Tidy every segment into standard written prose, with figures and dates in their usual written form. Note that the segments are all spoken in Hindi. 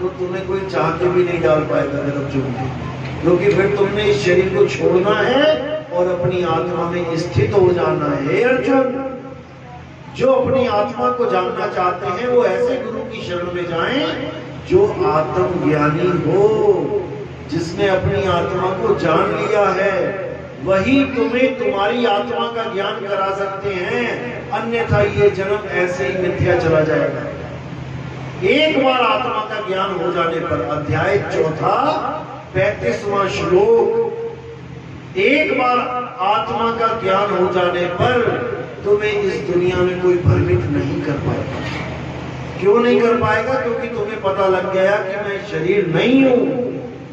तो तुम्हें कोई चाह के भी नहीं डाल पाएगा गर्भ जोत में, क्योंकि फिर तुमने इस शरीर को छोड़ना है और अपनी आत्मा में स्थित हो जाना है। हे अर्जुन, जो अपनी आत्मा को जानना चाहते हैं वो ऐसे गुरु की शरण में जाएं जो आत्मज्ञानी हो, जिसने अपनी आत्मा को जान लिया है। वही तुम्हें तुम्हारी आत्मा का ज्ञान करा सकते हैं, अन्यथा ये जन्म ऐसे ही मिथ्या चला जाएगा। एक बार आत्मा का ज्ञान हो जाने पर, अध्याय 4 35वां श्लोक, एक बार आत्मा का ज्ञान हो जाने पर तुम्हें इस दुनिया में कोई भ्रमित नहीं कर पाएगा। क्यों नहीं कर पाएगा? क्योंकि तुम्हें पता लग गया कि मैं शरीर नहीं हूं,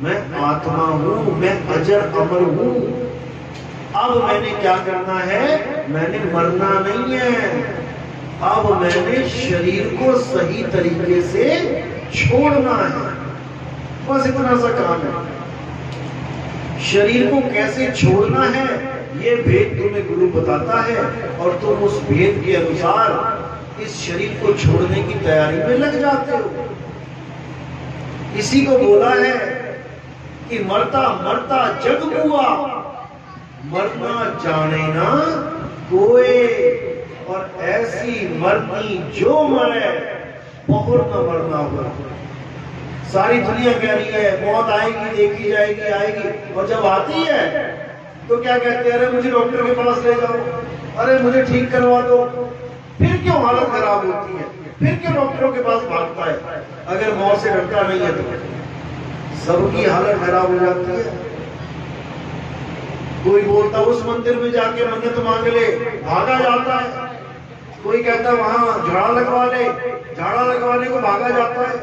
मैं आत्मा हूं, मैं अजर अमर हूं। अब मैंने क्या करना है? मैंने मरना नहीं है, अब मैंने शरीर को सही तरीके से छोड़ना है। बस इतना सा काम है। शरीर को कैसे छोड़ना है ये भेद तुम्हें गुरु बताता है, और तुम उस भेद के अनुसार इस शरीर को छोड़ने की तैयारी में लग जाते हो। इसी को बोला है कि मरता मरता जग हुआ, मरना जाने ना कोई, और ऐसी मरनी जो मरे बहुत न मरना हो। सारी दुनिया कह रही है मौत आएगी, देखी जाएगी, आएगी, और जब आती है तो क्या कहते हैं? अरे मुझे डॉक्टर के पास ले जाओ, अरे मुझे ठीक करवा दो। फिर क्यों हालत खराब होती है? फिर क्यों डॉक्टरों के पास भागता है? अगर मौत से डरता नहीं है तो सबकी हालत खराब हो जाती है। कोई बोलता उस मंदिर में जाके मन्नत मांग ले, भागा जाता है। कोई कहता वहां झाड़ा लगवा ले, झाड़ा लगवाने को भागा जाता है,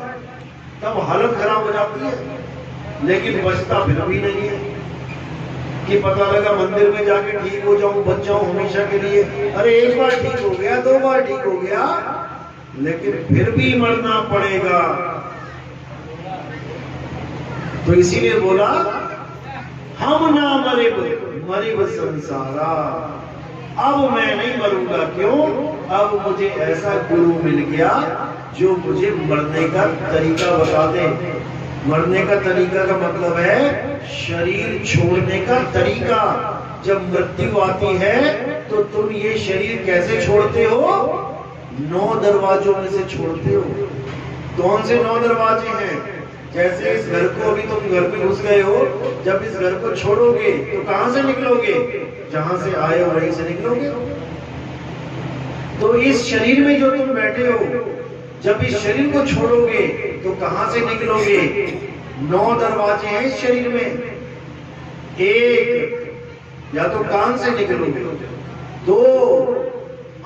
तब हालत खराब हो जाती है। लेकिन बचता फिर भी नहीं है कि पता लगा मंदिर में जाके ठीक हो जाऊं, बच जाऊं हमेशा के लिए। अरे एक बार ठीक हो गया, 2 बार ठीक हो गया, लेकिन फिर भी मरना पड़ेगा। तो इसीलिए बोला हम ना मरे मरे वो संसारा। अब मैं नहीं मरूंगा। क्यों? अब मुझे ऐसा गुरु मिल गया जो मुझे मरने का तरीका बता दे। मरने का तरीका का मतलब है शरीर छोड़ने का तरीका। जब मृत्यु आती है तो तुम ये शरीर कैसे छोड़ते हो? 9 दरवाजों में से छोड़ते हो। कौन से 9 दरवाजे हैं? जैसे इस घर को, अभी तुम घर में घुस गए हो, जब इस घर को छोड़ोगे तो कहां से निकलोगे? जहां से आए हो वहीं से निकलोगे। तो इस शरीर में जो तुम बैठे हो, जब इस शरीर को छोड़ोगे तो कहां से निकलोगे? 9 दरवाजे हैं इस शरीर में। 1, या तो कान से निकलोगे, 2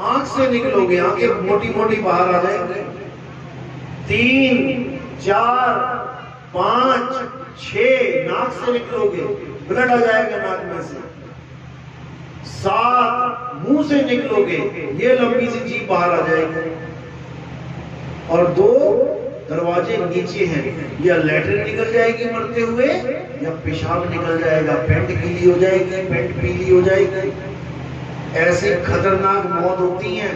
आंख से निकलोगे, आंखें मोटी मोटी बाहर आ जाएंगी, 3, 4, 5, 6 नाक से निकलोगे, ब्लड आ जाएगा नाक में से, 7 मुंह से निकलोगे, ये लंबी सी जीभ बाहर आ जाएगी, और 2 दरवाजे नीचे हैं, या लैट्रिन निकल जाएगी मरते हुए, या पेशाब निकल जाएगा, पेंट गीली हो जाएगी, पेंट पीली हो जाएगी। ऐसी खतरनाक मौत होती है,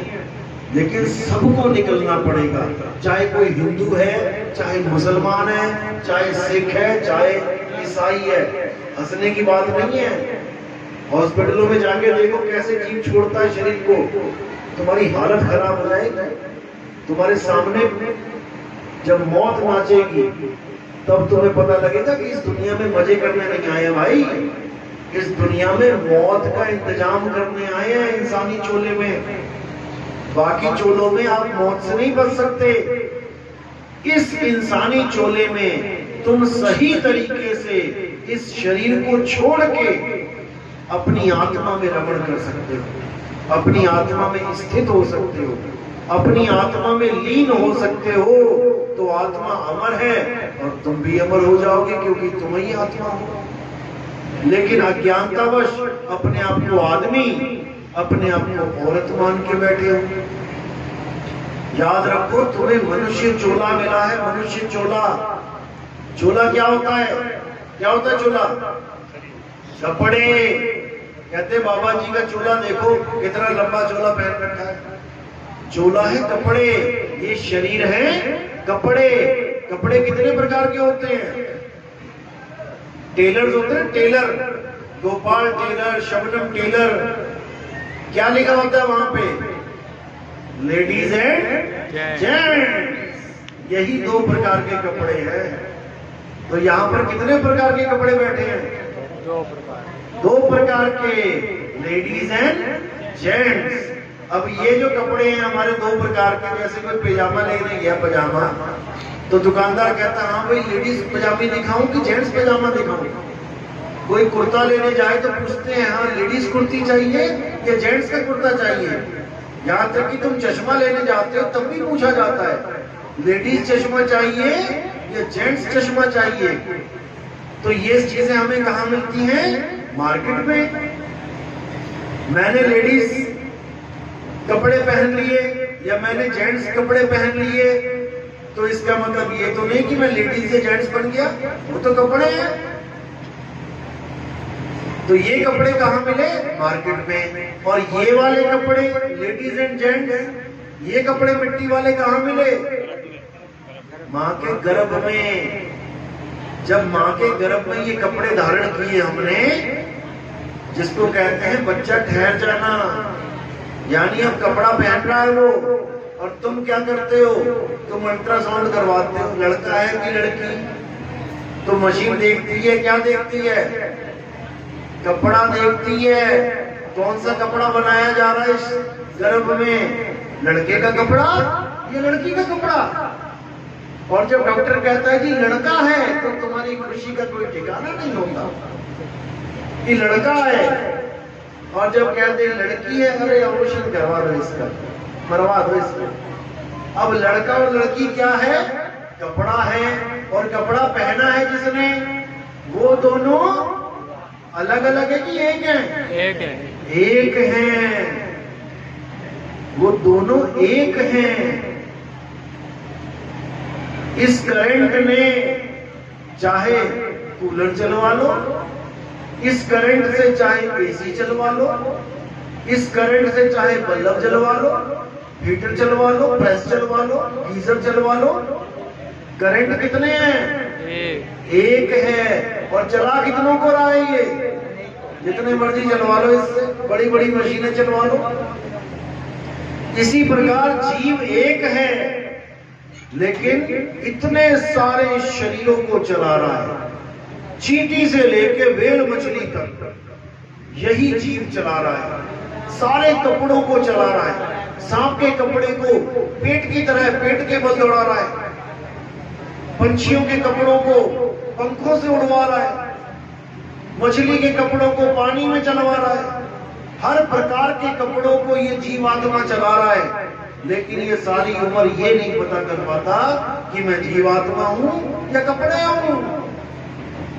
लेकिन सबको निकलना पड़ेगा। चाहे कोई हिंदू है, चाहे मुसलमान है, चाहे सिख है, चाहे ईसाई है। हंसने की बात नहीं है। हॉस्पिटलों में जाके देखो कैसे जीव छोड़ता है शरीर को, तुम्हारी हालत खराब हो जाएगी। तुम्हारे सामने जब मौत नाचेगी तब तुम्हें पता लगेगा कि इस दुनिया में मजे करने नहीं आए भाई, इस दुनिया में मौत का इंतजाम करने आए हैं इंसानी चोले में। बाकी चोलों में आप मौत से नहीं बच सकते। इस इंसानी चोले में तुम सही तरीके से इस शरीर को छोड़ के अपनी आत्मा में रमण कर सकते हो, अपनी आत्मा में स्थित हो सकते हो, अपनी आत्मा में लीन हो सकते हो। तो आत्मा अमर है और तुम भी अमर हो जाओगे, क्योंकि तुम ही आत्मा हो। लेकिन अज्ञानतावश अपने आप को आदमी, अपने आप को औरत मान के बैठे हो। याद रखो, तुम्हें मनुष्य चोला मिला है, मनुष्य चोला। चोला क्या होता है? क्या होता है चोला? कपड़े। कहते बाबा जी का चोला देखो कितना लंबा चोला पहन रखा है। चोला है कपड़े, ये शरीर है कपड़े। कपड़े कितने प्रकार के होते हैं? टेलर्स होते हैं, tailor, Gopal tailor, Shabnam tailor, क्या लिखा होता है वहां पे? Ladies and gents. यही दो प्रकार के कपड़े हैं। तो यहाँ पर कितने प्रकार के कपड़े बैठे हैं? दो प्रकार के, लेडीज एंड जेंट्स। अब ये जो कपड़े हैं हमारे दो प्रकार के, जैसे कोई पैजामा लेने गया, पजामा, तो दुकानदार कहता है हाँ भाई लेडीज पजामी दिखाऊं कि जेंट्स पजामा दिखाऊं? कोई कुर्ता लेने जाए तो पूछते हैं हाँ लेडीज कुर्ती चाहिए या जेंट्स का कुर्ता चाहिए। यहाँ तक कि तुम चश्मा लेने जाते हो तब भी पूछा जाता है लेडीज चश्मा चाहिए या जेंट्स चश्मा चाहिए। तो ये चीजें हमें कहाँ मिलती हैं? मार्केट में। मैंने लेडीज कपड़े पहन लिए या मैंने जेंट्स कपड़े पहन लिए, तो इसका मतलब ये तो नहीं कि मैं लेडीज या जेंट्स बन गया, वो तो कपड़े हैं। तो ये कपड़े कहाँ मिले? मार्केट में। और ये वाले कपड़े लेडीज एंड जेंट्स, ये कपड़े मिट्टी वाले कहाँ मिले? माँ के गर्भ में। जब माँ के गर्भ में ये कपड़े धारण किए हमने, जिसको कहते हैं बच्चा ठहर जाना, यानी अब कपड़ा पहन रहा है वो, और तुम क्या करते हो? तुम अल्ट्रासाउंड करवाते हो, लड़का है कि लड़की? तो मशीन देखती है, क्या देखती है? कपड़ा देखती है। कौन सा कपड़ा बनाया जा रहा है इस गर्भ में? लड़के का कपड़ा या लड़की का कपड़ा? और जब डॉक्टर कहता है कि लड़का है, तो तुम्हारी खुशी का कोई ठिकाना नहीं होता कि लड़का है। और जब कहते हैं लड़की है, अरे ऑपरेशन करवा दो इसका, मरवा दो इसको। अब लड़का और लड़की क्या है? कपड़ा है। और कपड़ा पहना है जिसने, वो दोनों अलग अलग है कि एक है? एक है। एक है, वो दोनों एक हैं। इस करंट में चाहे कूलर चलवा लो, इस करंट से चाहे एसी चलवा लो, इस करंट से चाहे बल्ब जलवा लो, हीटर चलवा लो, प्रेस चलवा लो, गीजर चलवा लो। करंट कितने हैं? एक है। और चला कितनों को रहा है ये? जितने मर्जी चलवा लो, इससे बड़ी बड़ी मशीनें चलवा लो। इसी प्रकार जीव एक है, लेकिन इतने सारे शरीरों को चला रहा है। चींटी से लेके व्हेल मछली तक यही जीव चला रहा है। सारे कपड़ों को चला रहा है। सांप के कपड़े को पेट की तरह पेट के बल दौड़ा रहा है। पंछियों के कपड़ों को पंखों से उड़वा रहा है। मछली के कपड़ों को पानी में चलवा रहा है। हर प्रकार के कपड़ों को ये जीवात्मा चला रहा है। लेकिन ये सारी उम्र ये नहीं पता कर पाता कि मैं जीवात्मा हूं या कपड़े हूं।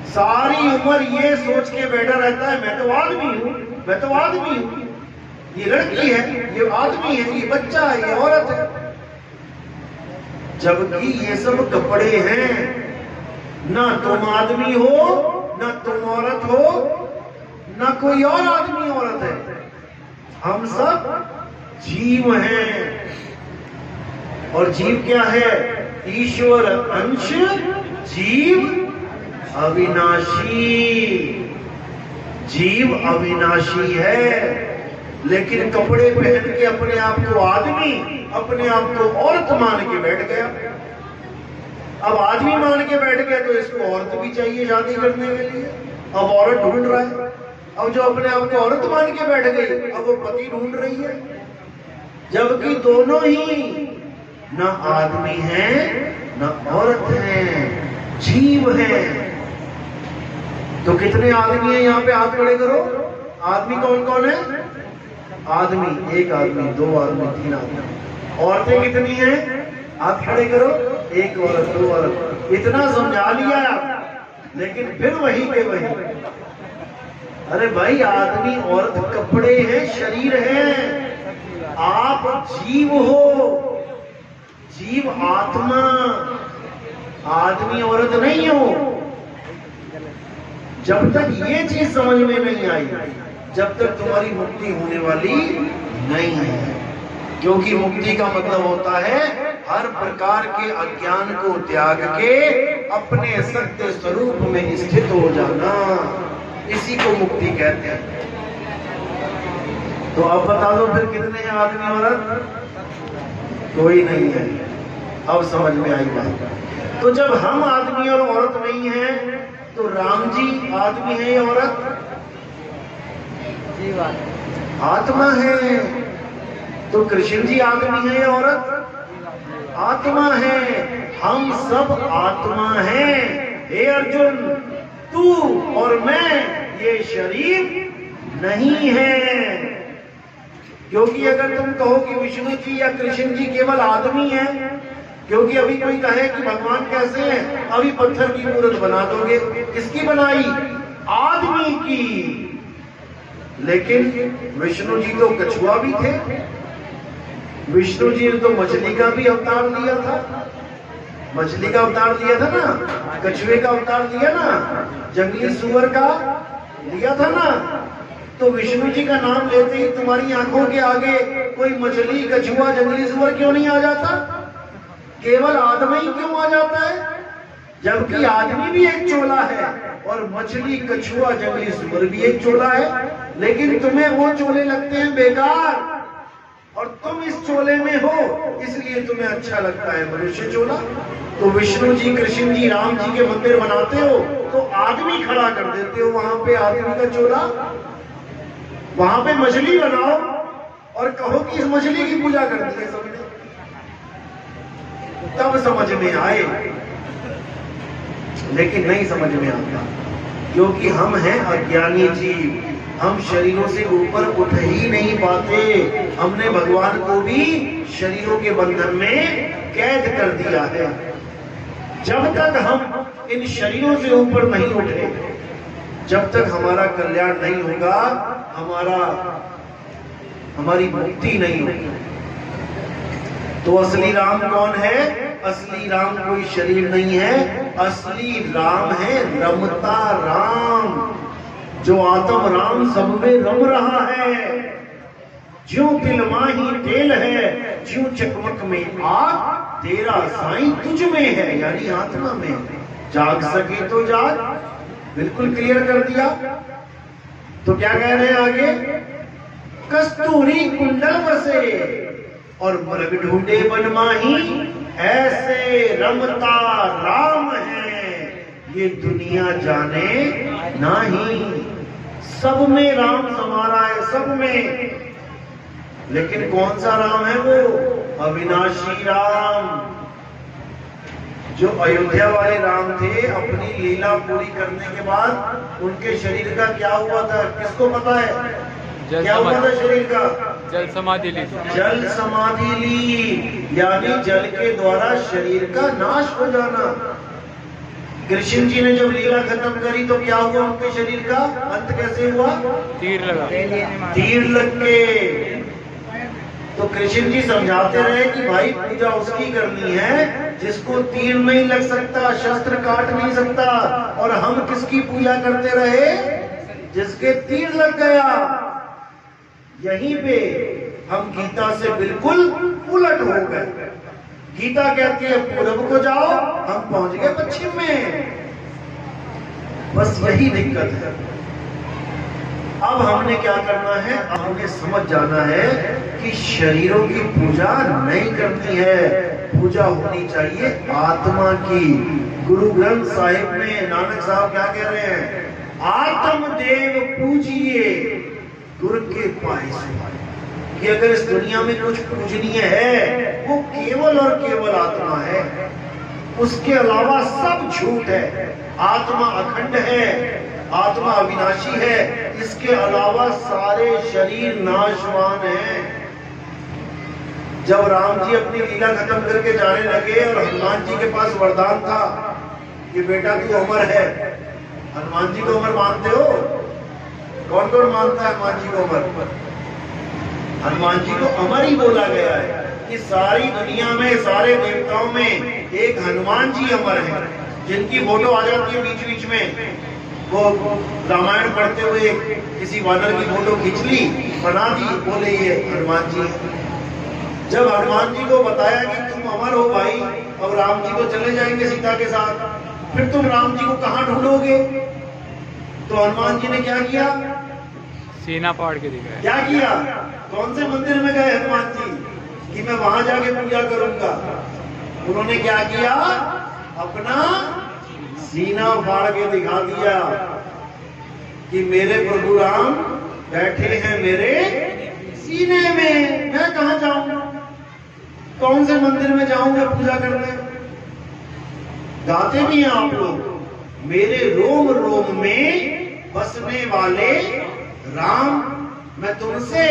सारी उम्र ये सोच के बैठा रहता है मैं तो आदमी हूं, मैं तो आदमी हूं। ये लड़की है, ये आदमी है, ये बच्चा है, ये औरत है। जबकि ये सब कपड़े हैं। ना तुम आदमी हो, ना तुम औरत हो, ना कोई और आदमी औरत है। हम सब जीव हैं। और जीव क्या है? ईश्वर अंश जीव अविनाशी। जीव अविनाशी है, लेकिन कपड़े पहन के अपने आप को आदमी, अपने आप को औरत मान के बैठ गया। अब आदमी मान के बैठ गया तो इसको औरत भी चाहिए शादी करने के लिए। अब औरत ढूंढ रहा है। अब जो अपने आप को औरत मान के बैठ गई, अब वो पति ढूंढ रही है। जबकि दोनों ही न आदमी हैं न औरत हैं, जीव हैं। तो कितने आदमी हैं यहाँ पे? हाथ खड़े करो। आदमी कौन कौन है? आदमी, एक आदमी, दो आदमी, तीन आदमी। औरतें कितनी हैं? हाथ खड़े करो। एक औरत, दो औरत। इतना समझा लिया, लेकिन फिर वही के वही। अरे भाई, आदमी औरत कपड़े हैं, शरीर है। आप जीव हो, जीव आत्मा, आदमी औरत नहीं हो। जब तक ये चीज समझ में नहीं आई, जब तक तुम्हारी मुक्ति होने वाली नहीं है। क्योंकि मुक्ति का मतलब होता है हर प्रकार के अज्ञान को त्याग के अपने सत्य स्वरूप में स्थित हो जाना, इसी को मुक्ति कहते हैं। तो अब बता दो फिर कितने हैं आदमी औरत? कोई नहीं है। अब समझ में आई बात। तो जब हम आदमी और औरत नहीं हैं, तो राम जी आदमी है या औरत? आत्मा है। तो कृष्ण जी आदमी है या औरत? आत्मा है। हम सब आत्मा हैं। हे अर्जुन, तू और मैं ये शरीर नहीं है। क्योंकि अगर तुम कहो कि विष्णु जी या कृष्ण जी केवल आदमी हैं, क्योंकि अभी कोई कहे कि भगवान कैसे हैं, अभी पत्थर की मूर्त बना दोगे। किसकी बनाई? आदमी की। लेकिन विष्णु जी तो कछुआ भी थे। विष्णु जी ने तो मछली का भी अवतार लिया था। मछली का अवतार लिया था ना, कछुए का अवतार लिया ना, जंगली सुअर का लिया था ना। तो विष्णु जी का नाम लेते ही तुम्हारी आंखों के आगे कोई मछली, कछुआ, जंगली सुअर क्यों नहीं आ जाता? केवल आदमी ही क्यों आ जाता है? जबकि आदमी भी एक चोला है और मछली, कछुआ, जंगली सुअर भी एक चोला है। लेकिन तुम्हें वो चोले लगते हैं बेकार, और तुम इस चोले में हो, इसलिए तुम्हें अच्छा लगता है मनुष्य चोला। तो विष्णु जी, कृष्ण जी, राम जी के मंदिर बनाते हो तो आदमी खड़ा कर देते हो वहां पे, आदमी का चोला। वहां पे मछली बनाओ और कहो कि इस मछली की पूजा करते हैं, समझे? तब समझ में आए। लेकिन नहीं समझ में आता, क्योंकि हम हैं अज्ञानी जीव। हम शरीरों से ऊपर उठ ही नहीं पाते। हमने भगवान को भी शरीरों के बंधन में कैद कर दिया है। जब तक हम इन शरीरों से ऊपर नहीं उठे, जब तक हमारा कल्याण नहीं होगा, हमारी मुक्ति नहीं होगी। तो असली राम कौन है? असली राम कोई शरीर नहीं है। असली राम है रमता राम, जो आत्म राम सब में रम रहा है। ज्यों तिलमाही तेल है, ज्यों चकमक में आग, तेरा साईं तुझ में है, यानी आत्मा में। जाग सके तो जाग। बिल्कुल क्लियर कर दिया। तो क्या कह रहे हैं आगे? कस्तूरी कुंडल बसे और मृग ढूंढे बनमाही, ऐसे रमता राम है ये दुनिया जाने नहीं। सब में राम समारा है, सब में। लेकिन कौन सा राम है वो? अविनाशी राम। जो अयोध्या वाले राम थे, अपनी लीला पूरी करने के बाद उनके शरीर का क्या हुआ था, किसको पता है? क्या हुआ था शरीर का? जल समाधि ली। जल समाधि ली, यानी जल के द्वारा शरीर का नाश हो जाना। कृष्ण जी ने जब लीला खत्म करी तो क्या हुआ उनके शरीर का? अंत कैसे हुआ? तीर लगा। तीर लग के। तो कृष्ण जी समझाते रहे कि भाई पूजा उसकी करनी है जिसको तीर नहीं लग सकता, शस्त्र काट नहीं सकता। और हम किसकी पूजा करते रहे? जिसके तीर लग गया। यहीं पे हम गीता से बिल्कुल उलट हो गए। गीता कहती है पूर्व को जाओ, हम पहुंच गए पश्चिम में। बस यही दिक्कत है। अब हमने क्या करना है? हमने समझ जाना है कि शरीरों की पूजा नहीं करनी है, पूजा होनी चाहिए आत्मा की। गुरु ग्रंथ साहिब में नानक साहब क्या कह रहे हैं? आत्मदेव पूजिए गुरु के पाए। कि अगर इस दुनिया में कुछ पूजनीय है वो केवल और केवल आत्मा है, उसके अलावा सब झूठ है। आत्मा अखंड है, आत्मा अविनाशी है, इसके अलावा सारे शरीर नाशवान हैं। जब राम जी अपनी लीला खत्म करके जाने लगे और हनुमान जी के पास वरदान था कि बेटा तू अमर है। हनुमान जी को अमर मानते हो? कौन कौन मानता है हनुमान जी को अमर? हनुमान जी को अमर ही बोला गया है कि सारी दुनिया में, सारे देवताओं में एक हनुमान जी अमर है, जिनकी फोटो आ जाती है बीच बीच में। वो रामायण पढ़ते हुए किसी वानर की फोटो खींच ली, बना दी, बोले ये हनुमान जी। जब हनुमान जी को बताया कि तुम अमर हो भाई, अब राम जी तो चले जाएंगे सीता के साथ, फिर तुम राम जी को कहां ढूंढोगे? तो हनुमान जी ने क्या किया? सीना फाड़ के दिखाया। क्या किया? कौन से मंदिर में गए हनुमान जी कि मैं वहां जाके पूजा करूंगा? उन्होंने क्या किया? अपना सीना फाड़ के दिखा दिया कि मेरे प्रभु राम बैठे हैं मेरे सीने में, मैं कहां जाऊं? कौन से मंदिर में जाऊंगा पूजा करने? गाते भी हैं आप लोग, मेरे रोम रोम में बसने वाले राम, मैं तुमसे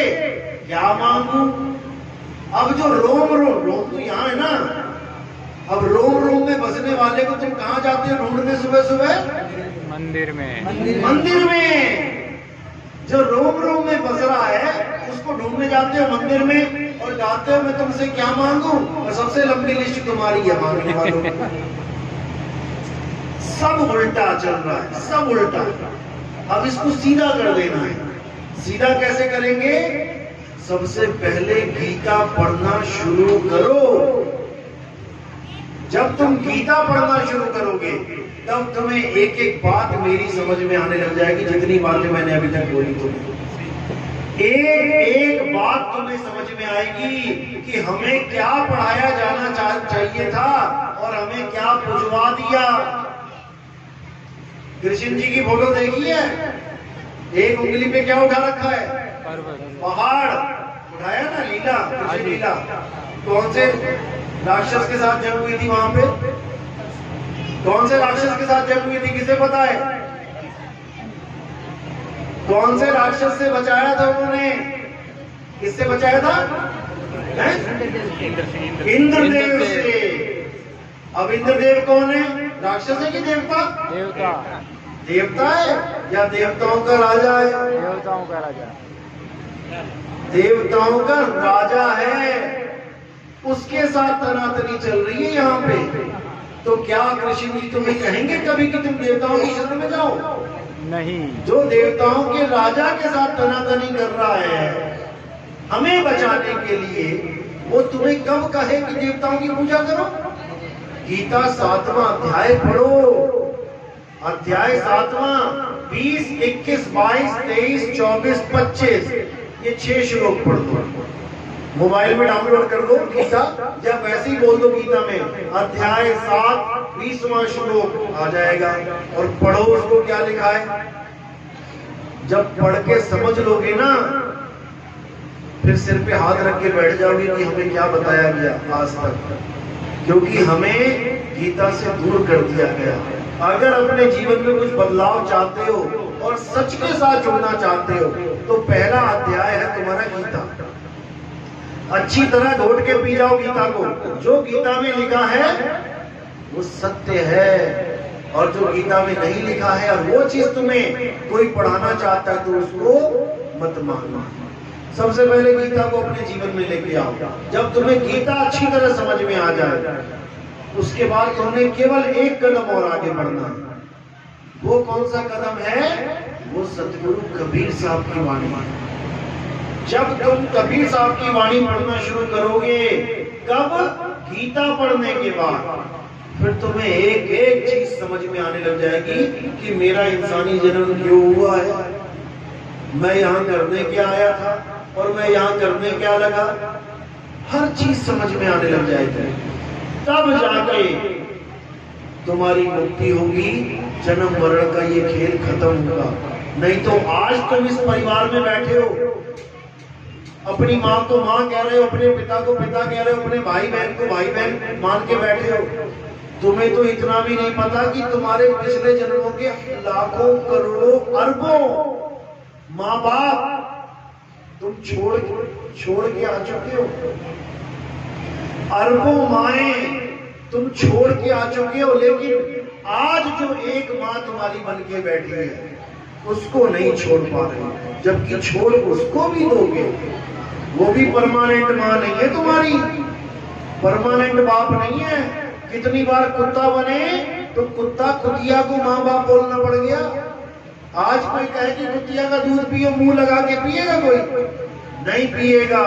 क्या मांगू? अब जो रोम रोम, रोम तो यहां है ना, अब रोम रोम में बसने वाले को तुम कहां जाते हो ढूंढने सुबह सुबह? मंदिर में। मंदिर में। जो रोम रोम में बस रहा है उसको ढूंढने जाते हो मंदिर में और गाते हो मैं तुमसे क्या मांगू? और सबसे लंबी लिस्ट तुम्हारी है मांगने वालों की। सब उल्टा चल रहा है, सब उल्टा। अब इसको सीधा कर देना है। सीधा कैसे करेंगे? सबसे पहले गीता पढ़ना शुरू करो। जब तुम गीता पढ़ना शुरू करोगे तब तुम्हें एक एक बात मेरी समझ में आने लग जाएगी। जितनी बातें मैंने अभी तक बोली तुम्हें, एक एक बात तुम्हें समझ में आएगी कि हमें क्या पढ़ाया जाना चाहिए था और हमें क्या पुजवा दिया। कृष्ण जी की फोटो देखी है? एक उंगली पे क्या उठा रखा है? पहाड़ उठाया ना, लीला, कृष्ण लीला। कौन से राक्षस के साथ जंग हुई थी वहां पे? कौन से राक्षस के साथ जंग हुई थी, किसे पता है? कौन से राक्षस से बचाया था उन्होंने? किससे बचाया था? इंद्रदेव से। अब इंद्रदेव कौन है? राक्षस है कि देवता? देवता। देवता है या देवताओं का राजा है? देवताओं का राजा। देवताओं का राजा है, उसके साथ तनातनी चल रही है यहाँ पे। तो क्या कृष्ण जी तुम्हें कहेंगे कभी कि तुम देवताओं की शरण में जाओ? नहीं। जो देवताओं के राजा के साथ तनातनी कर रहा है हमें बचाने के लिए, वो तुम्हें कब कहे कि देवताओं की पूजा करो? गीता 7वां अध्याय पढ़ो। अध्याय 7वां 20, 21, 22, 23, 24, 25 ये 6 श्लोक पढ़ दो। मोबाइल में डाउनलोड कर दो गीता, जब वैसे ही बोल दो गीता में अध्याय 7 20वां श्लोक आ जाएगा और पढ़ो उसको क्या लिखा है। जब पढ़ के समझ लोगे ना, फिर सिर पे हाथ रख के बैठ जाओगे कि हमें क्या बताया गया आज तक, क्योंकि हमें गीता से दूर कर दिया गया। अगर अपने जीवन में कुछ बदलाव चाहते हो और सच के साथ जुड़ना चाहते हो तो पहला अध्याय है तुम्हारा गीता। अच्छी तरह घोट के पी जाओ गीता को। जो गीता में लिखा है वो सत्य है, और जो गीता में नहीं लिखा है और वो चीज तुम्हें कोई पढ़ाना चाहता है तो उसको मत मानो। सबसे पहले गीता को अपने जीवन में लेके आओ। जब तुम्हें गीता अच्छी तरह समझ में आ जाए उसके बाद तुम्हें केवल एक कदम और आगे बढ़ना है। वो कौन सा कदम है? वो सतगुरु कबीर साहब की वाणी। जब तुम कबीर साहब की वाणी पढ़ना शुरू करोगे, कब? गीता पढ़ने के बाद, फिर तुम्हें एक एक चीज समझ में आने लग जाएगी कि मेरा इंसानी जन्म क्यों हुआ है, मैं यहाँ करने क्या आया था और मैं यहाँ करने क्या लगा। हर चीज समझ में आने लग जाएगी, तब जाके तुम्हारी मुक्ति होगी। जन्म मरण का ये खेल खत्म होगा। नहीं तो आज तुम इस परिवार में बैठे हो, अपनी माँ को माँ कह रहे हो, अपने पिता को पिता कह रहे हो, अपने भाई बहन को भाई बहन मान के बैठे हो। तुम्हें तो इतना भी नहीं पता कि तुम्हारे पिछले जन्मों के लाखों करोड़ों अरबों माँ बाप तुम छोड़ के आ चुके हो। अरबों माएं तुम छोड़ के आ चुके हो, लेकिन आज जो एक माँ तुम्हारी बन के बैठी है उसको नहीं छोड़ पा रहे, जबकि छोड़ उसको भी दोगे। वो भी परमानेंट माँ नहीं है तुम्हारी, परमानेंट बाप नहीं है। कितनी बार कुत्ता बने तो कुत्ता कुतिया को माँ बाप बोलना पड़ गया। आज कोई कहे कि कुतिया का दूध पियो, मुंह लगा के पिएगा? कोई नहीं पिएगा।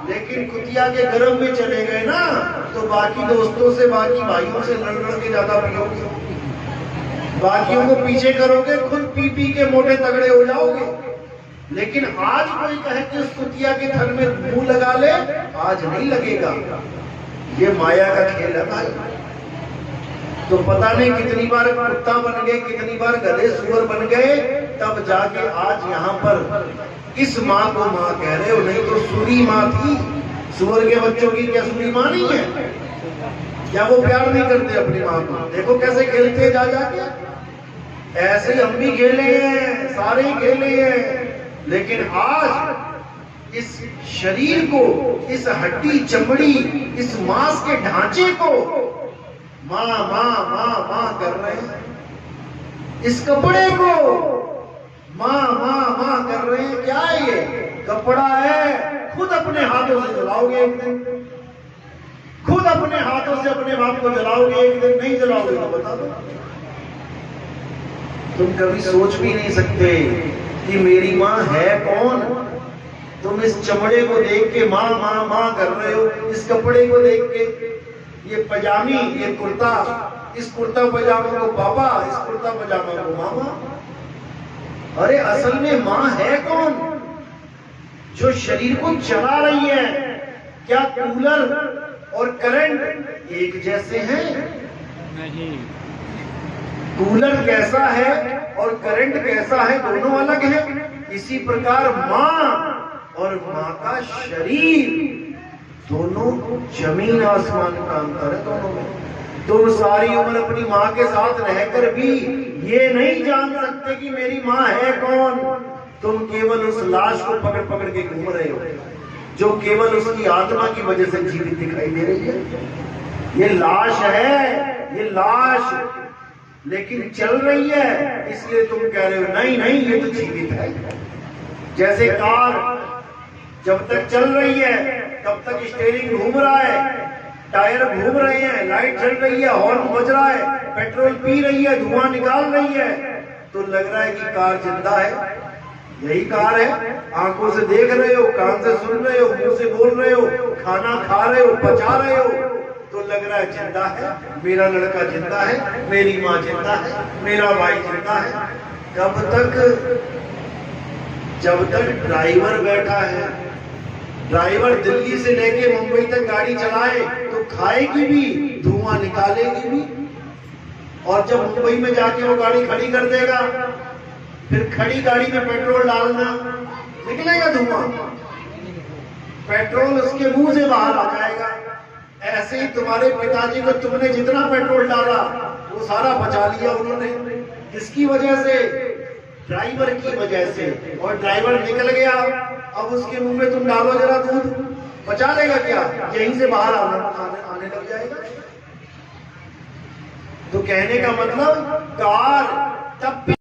लेकिन कुतिया के गर्भ में चले गए ना, तो बाकी दोस्तों से, बाकी भाइयों से लड़ लड़ के ज्यादा पियोगे, बाकियों को पीछे करोगे, खुद पी पी के मोटे तगड़े हो जाओगे। लेकिन आज कोई कहे कि उस कुतिया के थन में मुंह लगा ले, आज नहीं लगेगा। ये माया का खेल है भाई। तो पता नहीं कितनी बार कुत्ता बन गए, कितनी बार गधे सुअर बन गए, तब जाके आज यहाँ पर इस माँ को माँ कह रहे हो। नहीं तो सूरी माँ थी, सुअर के बच्चों की क्या सूरी माँ नहीं है? क्या वो प्यार नहीं करते अपनी माँ को? देखो कैसे खेलते हैं जा जाके। ऐसे हम भी खेले हैं, सारे ही खेले हैं। लेकिन आज इस शरीर को, इस हड्डी चमड़ी, इस मांस के ढांचे को माँ माँ माँ माँ कर रहे हैं। इस कपड़े को माँ माँ माँ कर रहे हैं। क्या है ये? कपड़ा है, खुद अपने हाथों से जलाओगे एक दिन, खुद अपने हाथों से अपने बाप को जलाओगे एक दिन। नहीं जलाओगे तो बता दो। तुम कभी सोच भी नहीं सकते कि मेरी माँ है कौन। तुम इस चमड़े को देख के माँ माँ माँ कर रहे हो, इस कपड़े को देख के, ये पजामी, ये कुर्ता, इस कुर्ता पजामा को पापा, इस कुर्ता पजामा को मामा। अरे असल में माँ है कौन? जो शरीर को चला रही है। क्या कूलर और करंट एक जैसे हैं? नहीं। कूलर कैसा है और करंट कैसा है, दोनों अलग है। इसी प्रकार माँ और माँ का शरीर, दोनों जमीन आसमान का अंतर है दोनों में। तुम सारी उम्र अपनी माँ के साथ रहकर भी ये नहीं जान सकते कि मेरी माँ है कौन। तुम केवल उस लाश को पकड़ पकड़ के घूम रहे हो, जो केवल उसकी आत्मा की वजह से जीवित दिखाई दे रही है। ये लाश है, ये लाश, लेकिन चल रही है, इसलिए तुम कह रहे हो नहीं नहीं ये तो जीवित है। जैसे कार जब तक चल रही है तब तक स्टीयरिंग घूम रहा है, टायर घूम रहे हैं, लाइट चल रही है, हॉर्न बज रहा है, पेट्रोल पी रही है, धुआं निकाल रही है, तो लग रहा है कि कार जिंदा है। यही कार है। आंखों से देख रहे हो, कान से सुन रहे हो, मुंह से बोल रहे हो, खाना खा रहे हो, पचा रहे हो, तो लग रहा है जिंदा है। मेरा लड़का जिंदा है, मेरी माँ जिंदा है, मेरा भाई जिंदा है। कब तक? जब तक ड्राइवर बैठा है। ड्राइवर दिल्ली से लेके मुंबई तक गाड़ी चलाए तो खाएगी भी, धुआं निकालेगी भी। और जब मुंबई में जाके वो गाड़ी खड़ी कर देगा, फिर खड़ी गाड़ी में पेट्रोल डालना, निकलेगा धुआं, पेट्रोल उसके मुंह से बाहर आ जाएगा। ऐसे ही तुम्हारे पिताजी को तुमने जितना पेट्रोल डाला वो सारा बचा लिया उन्होंने। किसकी वजह से? ड्राइवर की वजह से। और ड्राइवर निकल गया, अब उसके मुंह में तुम डालो जरा दूध, बचा लेगा क्या? यहीं से बाहर आने लग जाएगा। तो कहने का मतलब कार तब भी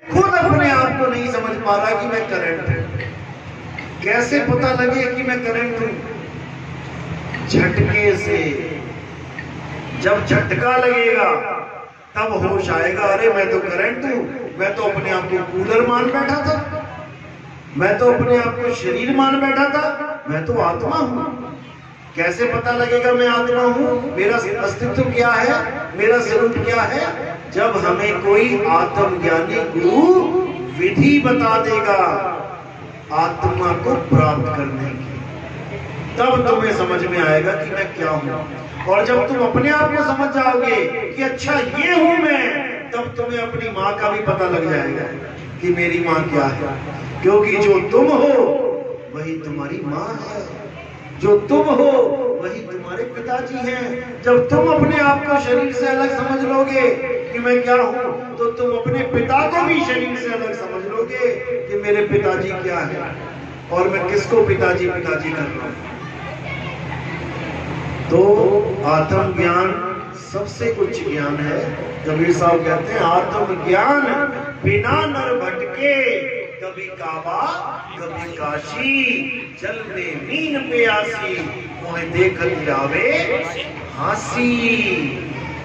खुद अपने आप को नहीं समझ पा रहा कि मैं करंट हूं। कैसे पता लगे कि मैं करंट हूं? झटके से। जब झटका लगेगा तब होश आएगा, अरे मैं तो करंट हूं, मैं तो अपने आप को कूलर मान बैठा था, मैं तो अपने आप को शरीर मान बैठा था, मैं तो आत्मा हूं। कैसे पता लगेगा मैं आत्मा हूं? मेरा अस्तित्व क्या है, मेरा स्वरूप क्या है? जब हमें कोई आत्मज्ञानी गुरु विधि बता देगा आत्मा को प्राप्त करने की, तब तुम्हें समझ में आएगा कि मैं क्या हूं। और जब तुम अपने आप को समझ जाओगे कि अच्छा ये हूं मैं, तब तुम्हें अपनी माँ का भी पता लग जाएगा कि मेरी माँ क्या है। क्योंकि जो तुम हो वही तुम्हारी माँ है, जो तुम हो वही तुम्हारे पिताजी हैं। जब तुम अपने आप को शरीर से अलग समझ लोगे कि मैं क्या हूं, तो तुम अपने पिता को भी शरीर से अलग समझ लोगे कि मेरे पिताजी क्या है और मैं किसको पिताजी पिताजी कर रहा हूं। तो आत्मज्ञान सबसे उच्च ज्ञान है। कबीर साहब कहते हैं आत्मज्ञान बिना नर भटके, कभी काबा कभी काशी, जल में मीन प्यासी, मोहे देखत जावे हंसी।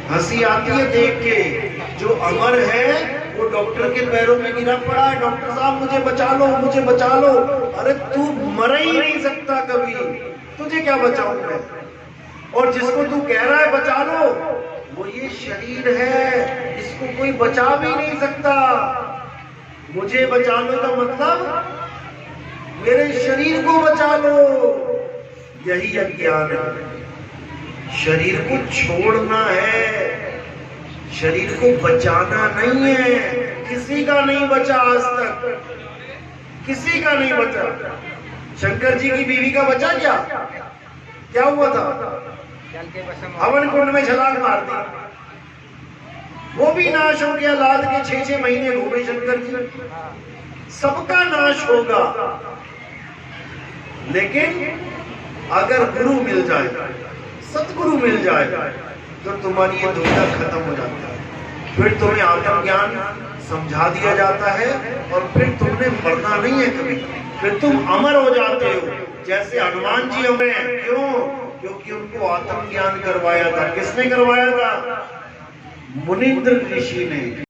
हंसी आती है देख के, जो अमर है वो डॉक्टर के पैरों में गिरा पड़ा है, डॉक्टर साहब मुझे बचा लो, मुझे बचा लो। अरे तू मर ही नहीं सकता कभी, तुझे क्या बचाऊं मैं? और जिसको तू कह रहा है बचा लो, वो ये शरीर है, इसको कोई बचा भी नहीं सकता। मुझे बचा लो का मतलब मेरे शरीर को बचा लो, यही अज्ञान है। शरीर को छोड़ना है, शरीर को बचाना नहीं है। किसी का नहीं बचा आज तक, किसी का नहीं बचा। शंकर जी की बीवी का बचा क्या हुआ था? हवन कुंड में छलांग मार दी, वो भी नाश हो गया। लाद के 6-6 महीने घूमे शंकर जी। सबका नाश होगा, लेकिन अगर गुरु मिल जाए, सतगुरु मिल जाए, तो तुम्हारी ये दुविधा खत्म हो जाता है। फिर तुम्हें आत्मज्ञान समझा दिया जाता है और फिर तुमने मरना नहीं है कभी, फिर तुम अमर हो जाते हो। जैसे हनुमान जी अमर हैं, क्यों? क्योंकि उनको आत्मज्ञान करवाया था। किसने करवाया था? मुनींद्र ऋषि ने।